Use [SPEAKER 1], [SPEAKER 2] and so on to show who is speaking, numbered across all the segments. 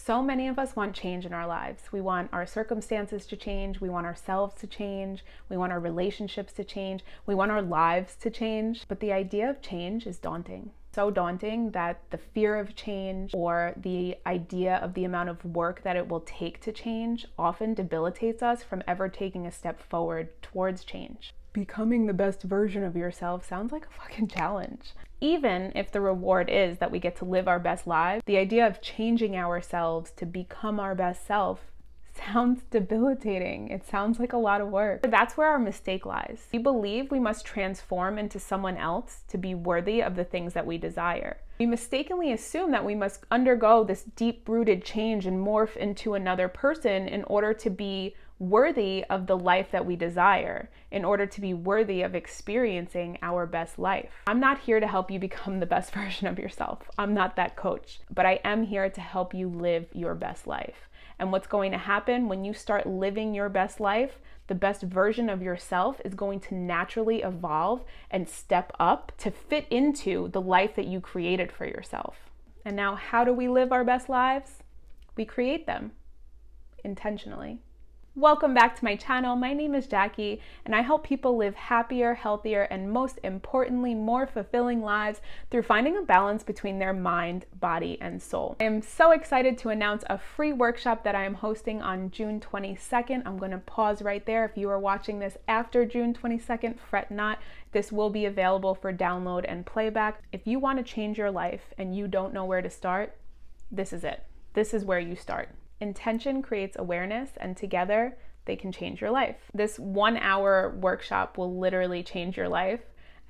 [SPEAKER 1] So many of us want change in our lives. We want our circumstances to change. We want ourselves to change. We want our relationships to change. We want our lives to change. But the idea of change is daunting. So daunting that the fear of change or the idea of the amount of work that it will take to change often debilitates us from ever taking a step forward towards change. Becoming the best version of yourself sounds like a fucking challenge. Even if the reward is that we get to live our best lives, the idea of changing ourselves to become our best self sounds debilitating. It sounds like a lot of work. But that's where our mistake lies. We believe we must transform into someone else to be worthy of the things that we desire. We mistakenly assume that we must undergo this deep-rooted change and morph into another person in order to be worthy of the life that we desire, in order to be worthy of experiencing our best life. I'm not here to help you become the best version of yourself. I'm not that coach, but I am here to help you live your best life. And what's going to happen when you start living your best life, the best version of yourself is going to naturally evolve and step up to fit into the life that you created for yourself. And now, how do we live our best lives? We create them intentionally. Welcome back to my channel. My name is Jackie, and I help people live happier, healthier, and most importantly, more fulfilling lives through finding a balance between their mind, body, and soul. I am so excited to announce a free workshop that I am hosting on June 22nd. I'm going to pause right there. If you are watching this after June 22nd, fret not. This will be available for download and playback. If you want to change your life and you don't know where to start, this is it. This is where you start. Intention creates awareness, and together they can change your life. This 1-hour workshop will literally change your life,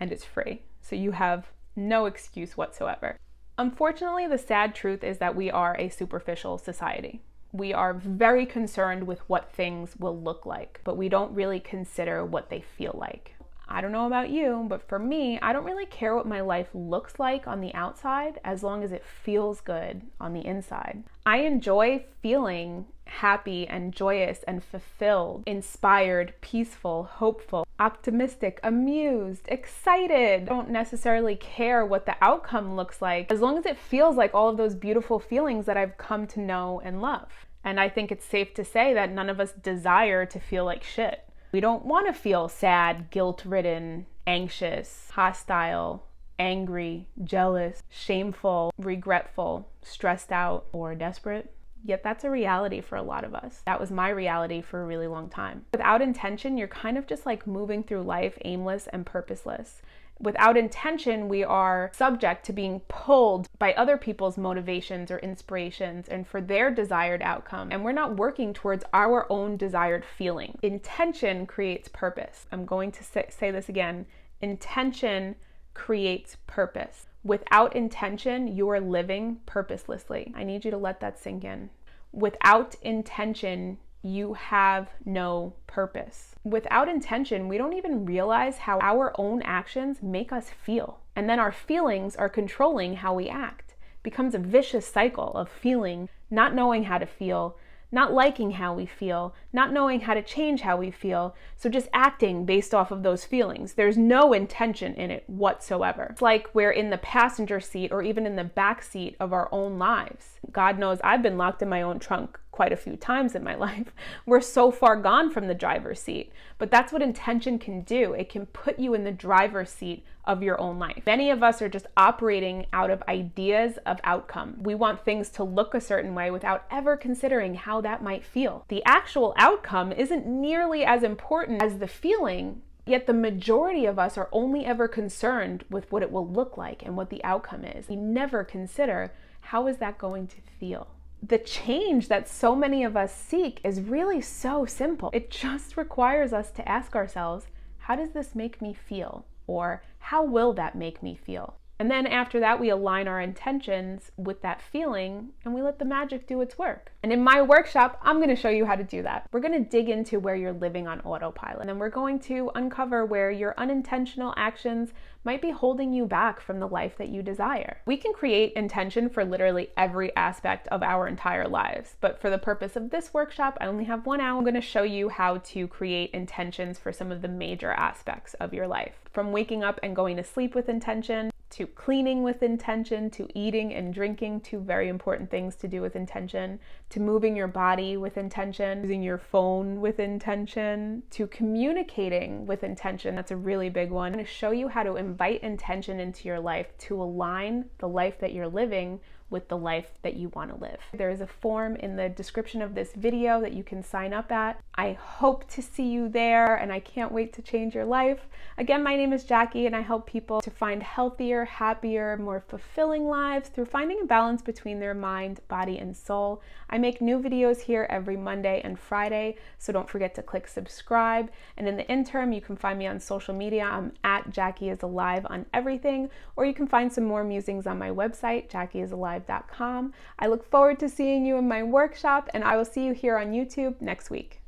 [SPEAKER 1] and it's free. So you have no excuse whatsoever. Unfortunately, the sad truth is that we are a superficial society. We are very concerned with what things will look like, but we don't really consider what they feel like. I don't know about you, but for me, I don't really care what my life looks like on the outside as long as it feels good on the inside. I enjoy feeling happy and joyous and fulfilled, inspired, peaceful, hopeful, optimistic, amused, excited. I don't necessarily care what the outcome looks like as long as it feels like all of those beautiful feelings that I've come to know and love. And I think it's safe to say that none of us desire to feel like shit. We don't want to feel sad, guilt-ridden, anxious, hostile, angry, jealous, shameful, regretful, stressed out, or desperate. Yet that's a reality for a lot of us. That was my reality for a really long time. Without intention, you're kind of just like moving through life aimless and purposeless. Without intention, we are subject to being pulled by other people's motivations or inspirations and for their desired outcome. And we're not working towards our own desired feeling. Intention creates purpose. I'm going to say this again. Intention creates purpose. Without intention, you are living purposelessly. I need you to let that sink in. Without intention, you have no purpose. Without intention, we don't even realize how our own actions make us feel. And then our feelings are controlling how we act. It becomes a vicious cycle of feeling, not knowing how to feel, not liking how we feel, not knowing how to change how we feel, so just acting based off of those feelings. There's no intention in it whatsoever. It's like we're in the passenger seat or even in the back seat of our own lives. God knows I've been locked in my own trunk quite a few times in my life. We're so far gone from the driver's seat, but that's what intention can do. It can put you in the driver's seat of your own life. Many of us are just operating out of ideas of outcome. We want things to look a certain way without ever considering how that might feel. The actual outcome isn't nearly as important as the feeling, yet the majority of us are only ever concerned with what it will look like and what the outcome is. We never consider, how is that going to feel? The change that so many of us seek is really so simple. It just requires us to ask ourselves, how does this make me feel? Or how will that make me feel? And then after that, we align our intentions with that feeling and we let the magic do its work. And in my workshop, I'm going to show you how to do that. We're going to dig into where you're living on autopilot, and then we're going to uncover where your unintentional actions might be holding you back from the life that you desire. We can create intention for literally every aspect of our entire lives, but for the purpose of this workshop, I only have 1 hour. I'm going to show you how to create intentions for some of the major aspects of your life. From waking up and going to sleep with intention, to cleaning with intention, to eating and drinking, two very important things to do with intention, to moving your body with intention, using your phone with intention, to communicating with intention. That's a really big one. I'm going to show you how to invite intention into your life to align the life that you're living with the life that you want to live. There is a form in the description of this video that you can sign up at. I hope to see you there, and I can't wait to change your life. Again, my name is Jackie, and I help people to find healthier, happier, more fulfilling lives through finding a balance between their mind, body, and soul. I make new videos here every Monday and Friday, so don't forget to click subscribe. And in the interim, you can find me on social media. I'm at Jackie is Alive on everything, or you can find some more musings on my website, JackieIsAlive.com. I look forward to seeing you in my workshop, and I will see you here on YouTube next week.